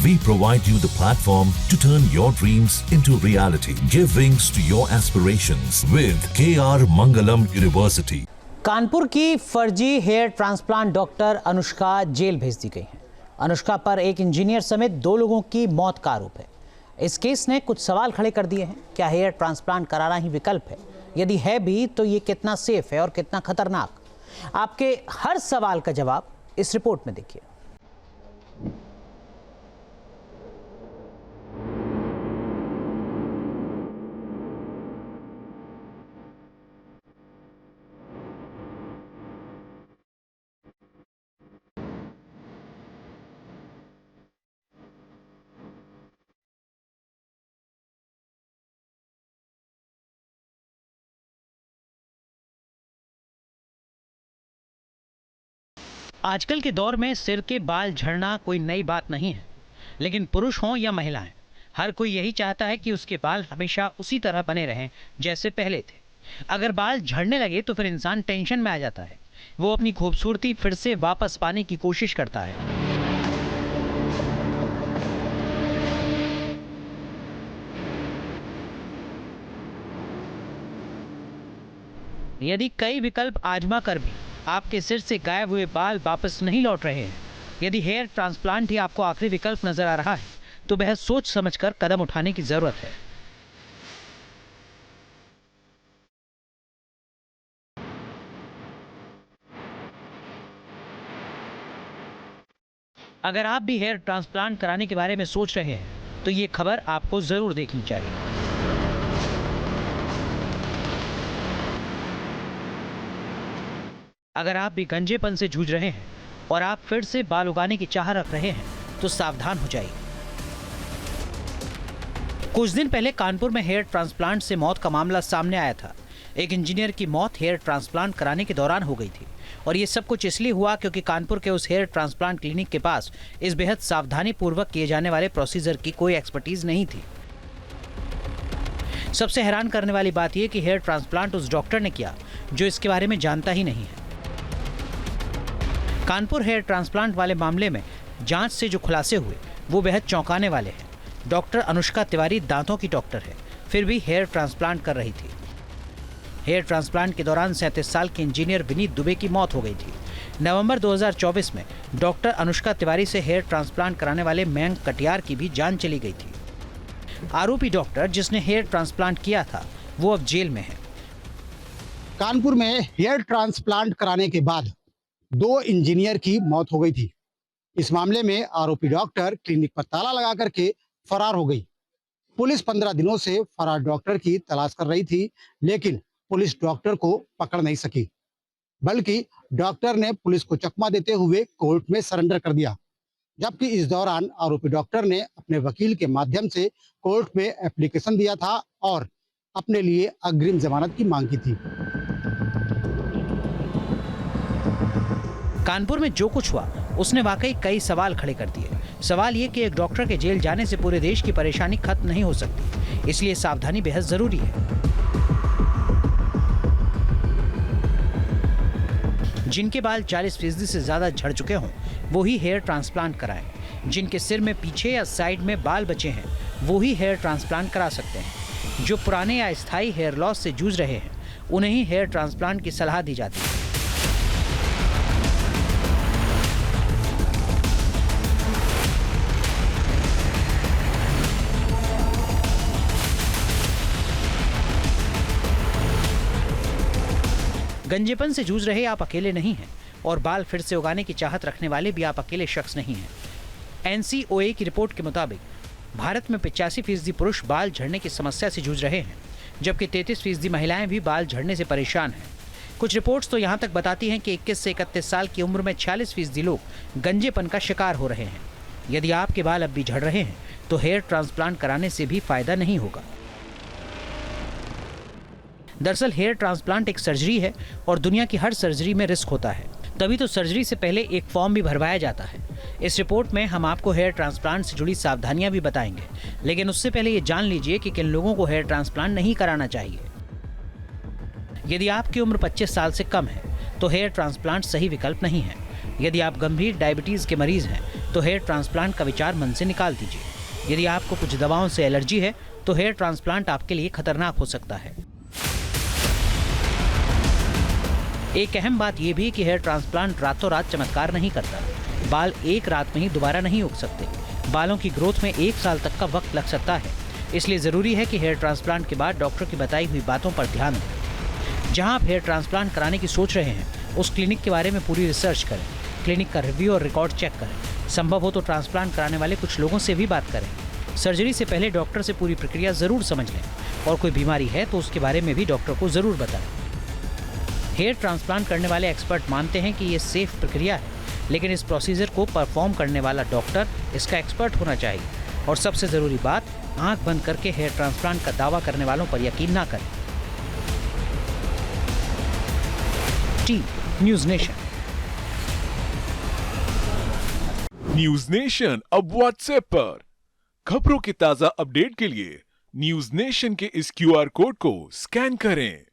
We provide you the platform to turn your dreams into reality. Give wings to your aspirations with KR Mangalam University. Kanpur की फर्जी hair transplant doctor Anushka jail भेज दी गई है। अनुष्का पर एक इंजीनियर समेत 2 लोगों की मौत का आरोप है। इस केस ने कुछ सवाल खड़े कर दिए हैं। क्या हेयर ट्रांसप्लांट कराना ही विकल्प है? यदि है भी तो ये कितना सेफ है और कितना खतरनाक? आपके हर सवाल का जवाब इस रिपोर्ट में देखिए। आजकल के दौर में सिर के बाल झड़ना कोई नई बात नहीं है, लेकिन पुरुष हों या महिलाएं, हर कोई यही चाहता है कि उसके बाल हमेशा उसी तरह बने रहें जैसे पहले थे। अगर बाल झड़ने लगे तो फिर इंसान टेंशन में आ जाता है। वो अपनी खूबसूरती फिर से वापस पाने की कोशिश करता है। यदि कई विकल्प आजमा कर भी आपके सिर से गायब हुए बाल वापस नहीं लौट रहे हैं, यदि हेयर ट्रांसप्लांट ही आपको आखिरी विकल्प नजर आ रहा है, तो बेहद सोच समझकर कदम उठाने की जरूरत है। अगर आप भी हेयर ट्रांसप्लांट कराने के बारे में सोच रहे हैं, तो ये खबर आपको जरूर देखनी चाहिए। अगर आप भी गंजेपन से जूझ रहे हैं और आप फिर से बाल उगाने की चाह रख रहे हैं, तो सावधान हो जाइए। कुछ दिन पहले कानपुर में हेयर ट्रांसप्लांट से मौत का मामला सामने आया था। एक इंजीनियर की मौत हेयर ट्रांसप्लांट कराने के दौरान हो गई थी, और ये सब कुछ इसलिए हुआ क्योंकि कानपुर के उस हेयर ट्रांसप्लांट क्लिनिक के पास इस बेहद सावधानी पूर्वक किए जाने वाले प्रोसीजर की कोई एक्सपर्टीज नहीं थी। सबसे हैरान करने वाली बात यह कि हेयर ट्रांसप्लांट उस डॉक्टर ने किया जो इसके बारे में जानता ही नहीं है। कानपुर हेयर ट्रांसप्लांट वाले मामले में जांच से जो खुलासे हुए वो बेहद चौंकाने वाले हैं। डॉक्टर अनुष्का तिवारी दांतों की डॉक्टर है, फिर भी हेयर ट्रांसप्लांट कर रही थी। हेयर ट्रांसप्लांट के दौरान 37 साल के इंजीनियर विनीत दुबे की मौत हो गई थी। नवंबर 2024 में डॉक्टर अनुष्का तिवारी से हेयर ट्रांसप्लांट कराने वाले मयंक कटियार की भी जान चली गई थी। आरोपी डॉक्टर जिसने हेयर ट्रांसप्लांट किया था वो अब जेल में है। कानपुर में हेयर ट्रांसप्लांट कराने के बाद 2 इंजीनियर की मौत हो गई थी। इस मामले में आरोपी डॉक्टर क्लिनिक पर ताला लगा करके फरार हो गई। पुलिस 15 दिनों से फरार डॉक्टर की तलाश कर रही थी, लेकिन पुलिस डॉक्टर को पकड़ नहीं सकी, बल्कि डॉक्टर ने पुलिस को चकमा देते हुए कोर्ट में सरेंडर कर दिया। जबकि इस दौरान आरोपी डॉक्टर ने अपने वकील के माध्यम से कोर्ट में एप्लीकेशन दिया था और अपने लिए अग्रिम जमानत की मांग की थी। कानपुर में जो कुछ हुआ उसने वाकई कई सवाल खड़े कर दिए। सवाल ये कि एक डॉक्टर के जेल जाने से पूरे देश की परेशानी खत्म नहीं हो सकती, इसलिए सावधानी बेहद जरूरी है। जिनके बाल 40% से ज्यादा झड़ चुके हों वो ही हेयर ट्रांसप्लांट कराएं। जिनके सिर में पीछे या साइड में बाल बचे हैं वो ही हेयर ट्रांसप्लांट करा सकते हैं। जो पुराने या स्थायी हेयर लॉस से जूझ रहे हैं उन्हें ही हेयर ट्रांसप्लांट की सलाह दी जाती है। गंजेपन से जूझ रहे आप अकेले नहीं हैं, और बाल फिर से उगाने की चाहत रखने वाले भी आप अकेले शख्स नहीं हैं। NCOA की रिपोर्ट के मुताबिक भारत में 85% पुरुष बाल झड़ने की समस्या से जूझ रहे हैं, जबकि 33% महिलाएं भी बाल झड़ने से परेशान हैं। कुछ रिपोर्ट्स तो यहाँ तक बताती हैं कि 21 से 31 साल की उम्र में 46% लोग गंजेपन का शिकार हो रहे हैं। यदि आपके बाल अब भी झड़ रहे हैं तो हेयर ट्रांसप्लांट कराने से भी फायदा नहीं होगा। दरअसल हेयर ट्रांसप्लांट एक सर्जरी है और दुनिया की हर सर्जरी में रिस्क होता है, तभी तो सर्जरी से पहले एक फॉर्म भी भरवाया जाता है। इस रिपोर्ट में हम आपको हेयर ट्रांसप्लांट से जुड़ी सावधानियां भी बताएंगे, लेकिन उससे पहले ये जान लीजिए कि किन लोगों को हेयर ट्रांसप्लांट नहीं कराना चाहिए। यदि आपकी उम्र 25 साल से कम है तो हेयर ट्रांसप्लांट सही विकल्प नहीं है। यदि आप गंभीर डायबिटीज के मरीज हैं तो हेयर ट्रांसप्लांट का विचार मन से निकाल दीजिए। यदि आपको कुछ दवाओं से एलर्जी है तो हेयर ट्रांसप्लांट आपके लिए खतरनाक हो सकता है। एक अहम बात यह भी कि हेयर ट्रांसप्लांट रातों रात चमत्कार नहीं करता। बाल एक रात में ही दोबारा नहीं उग सकते। बालों की ग्रोथ में 1 साल तक का वक्त लग सकता है। इसलिए जरूरी है कि हेयर ट्रांसप्लांट के बाद डॉक्टर की बताई हुई बातों पर ध्यान दें। जहां आप हेयर ट्रांसप्लांट कराने की सोच रहे हैं उस क्लिनिक के बारे में पूरी रिसर्च करें। क्लिनिक का रिव्यू और रिकॉर्ड चेक करें। संभव हो तो ट्रांसप्लांट कराने वाले कुछ लोगों से भी बात करें। सर्जरी से पहले डॉक्टर से पूरी प्रक्रिया जरूर समझ लें और कोई बीमारी है तो उसके बारे में भी डॉक्टर को जरूर बताएं। हेयर ट्रांसप्लांट करने वाले एक्सपर्ट मानते हैं कि ये सेफ प्रक्रिया है, लेकिन इस प्रोसीजर को परफॉर्म करने वाला डॉक्टर इसका एक्सपर्ट होना चाहिए। और सबसे ज़रूरी बात, आंख बंद करके हेयर ट्रांसप्लांट का दावा करने वालों पर यकीन ना करें। News nation. न्यूज नेशन अब व्हाट्सएप पर खबरों के ताजा अपडेट के लिए न्यूज नेशन के इस QR कोड को स्कैन करें।